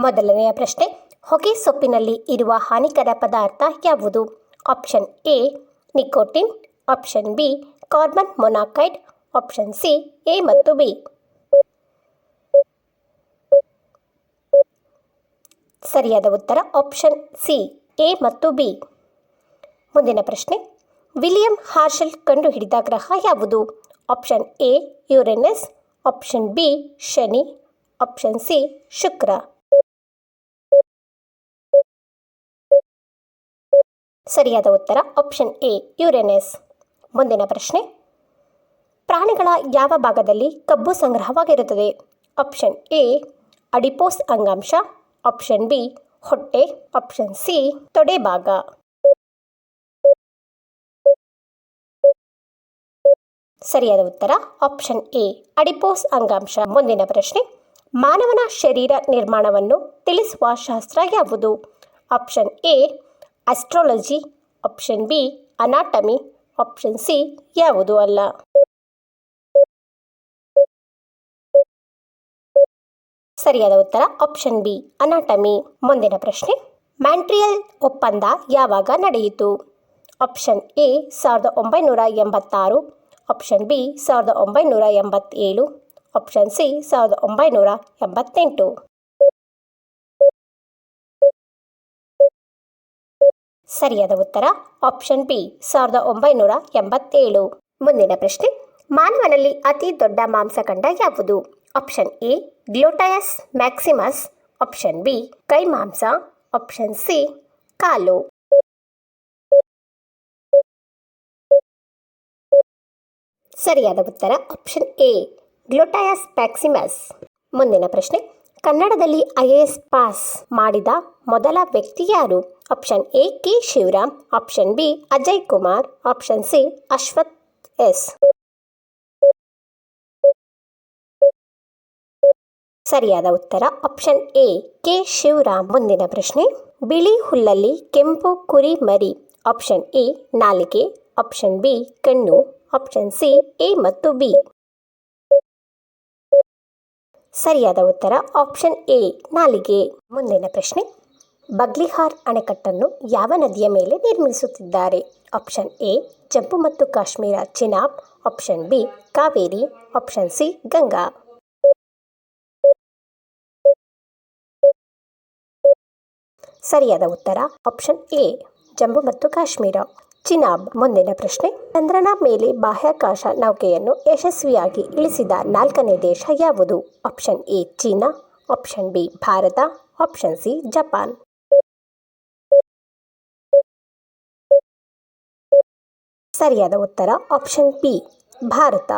ಮೊದಲನೆಯ ಪ್ರಶ್ನೆ, ಹೊಗೆ ಸೊಪ್ಪಿನಲ್ಲಿ ಇರುವ ಹಾನಿಕರ ಪದಾರ್ಥ ಯಾವುದು? Option A nicotine, option B carbon monoxide, option C A ಮತ್ತು ಬಿ. ಸರಿಯಾದ ಉತ್ತರ ಆಪ್ಷನ್ ಸಿ ಎ ಮತ್ತು ಬಿ. ಮುಂದಿನ ಪ್ರಶ್ನೆ, ವಿಲಿಯಂ ಹಾರ್ಷಲ್ ಕಂಡುಹಿಡಿದ ಗ್ರಹ ಯಾವುದು? Option A Uranus, option B ಶನಿ, ಆಪ್ಷನ್ ಸಿ ಶುಕ್ರ. ಸರಿಯಾದ ಉತ್ತರ ಆಪ್ಷನ್ ಎ ಯುರೇನಸ್. ಮುಂದಿನ ಪ್ರಶ್ನೆ, ಪ್ರಾಣಿಗಳ ಯಾವ ಭಾಗದಲ್ಲಿ ಕಬ್ಬು ಸಂಗ್ರಹವಾಗಿರುತ್ತದೆ? ಆಪ್ಷನ್ ಎ ಅಡಿಪೋಸ್ ಅಂಗಾಂಶ, ಆಪ್ಷನ್ ಬಿ ಹೊಟ್ಟೆ, ಆಪ್ಷನ್ ಸಿ ತೊಡೆ ಭಾಗ. ಸರಿಯಾದ ಉತ್ತರ ಆಪ್ಷನ್ ಎ ಅಡಿಪೋಸ್ ಅಂಗಾಂಶ. ಮುಂದಿನ ಪ್ರಶ್ನೆ, ಮಾನವನ ಶರೀರ ನಿರ್ಮಾಣವನ್ನು ತಿಳಿಸುವ ಶಾಸ್ತ್ರ ಯಾವುದು? Option A astrology, option B anatomy, option C ಯಾವುದೂ ಅಲ್ಲ. ಸರಿಯಾದ ಉತ್ತರ ಆಪ್ಷನ್ ಬಿ ಅನಾಟಮಿ. ಮುಂದಿನ ಪ್ರಶ್ನೆ, ಮಾಂಟ್ರಿಯಲ್ ಒಪ್ಪಂದ ಯಾವಾಗ ನಡೆಯಿತು? Option A 1986, option B 1987, option C 1988. ಸರಿಯಾದ ಉತ್ತರ ಆಪ್ಷನ್ ಬಿ 1987. ಮುಂದಿನ ಪ್ರಶ್ನೆ, ಮಾನವನಲ್ಲಿ ಅತಿ ದೊಡ್ಡ ಮಾಂಸಖಂಡ ಯಾವುದು? Option A gluteus maximus, option B ಕೈ ಮಾಂಸ, ಆಪ್ಷನ್ ಸಿ ಕಾಲು. ಸರಿಯಾದ ಉತ್ತರ ಆಪ್ಷನ್ ಎ ಗ್ಲೂಟಯಸ್ ಮ್ಯಾಕ್ಸಿಮಸ್. ಮುಂದಿನ ಪ್ರಶ್ನೆ, ಕನ್ನಡದಲ್ಲಿ IAS ಪಾಸ್ ಮಾಡಿದ ಮೊದಲ ವ್ಯಕ್ತಿ ಯಾರು? Option A K Shivaram, option B Ajay Kumar, option C Ashwath S. ಸರಿಯಾದ ಉತ್ತರ ಆಪ್ಷನ್ ಎ ಕೆ ಶಿವರಾಮ್. ಮುಂದಿನ ಪ್ರಶ್ನೆ, ಬಿಳಿ ಹುಲ್ಲಲ್ಲಿ ಕೆಂಪು ಕುರಿ ಮರಿ. ಆಪ್ಷನ್ ಎ ನಾಲಿಗೆ, ಆಪ್ಷನ್ ಬಿ ಕಣ್ಣು, ಆಪ್ಷನ್ ಸಿ ಎ ಮತ್ತು ಬಿ. ಸರಿಯಾದ ಉತ್ತರ ಆಪ್ಷನ್ ಎ ನಾಲಿಗೆ. ಮುಂದಿನ ಪ್ರಶ್ನೆ, ಬಗ್ಲಿಹಾರ್ ಅಣೆಕಟ್ಟನ್ನು ಯಾವ ನದಿಯ ಮೇಲೆ ನಿರ್ಮಿಸುತ್ತಿದ್ದಾರೆ? ಆಪ್ಷನ್ ಎ ಜಮ್ಮು ಮತ್ತು Kashmir Chenab, option B Kaveri, option C Ganga. ಸರಿಯಾದ ಉತ್ತರ ಆಪ್ಷನ್ ಎ ಜಮ್ಮು ಮತ್ತು ಕಾಶ್ಮೀರ ಚಿನಾಬ್. ಮುಂದಿನ ಪ್ರಶ್ನೆ, ಚಂದ್ರನ ಮೇಲೆ ಬಾಹ್ಯಾಕಾಶ ನೌಕೆಯನ್ನು ಯಶಸ್ವಿಯಾಗಿ ಇಳಿಸಿದ 4ನೇ ದೇಶ ಯಾವುದು? Option A China, option B Bharat, option C Japan. ಸರಿಯಾದ ಉತ್ತರ ಆಪ್ಷನ್ ಬಿ ಭಾರತ.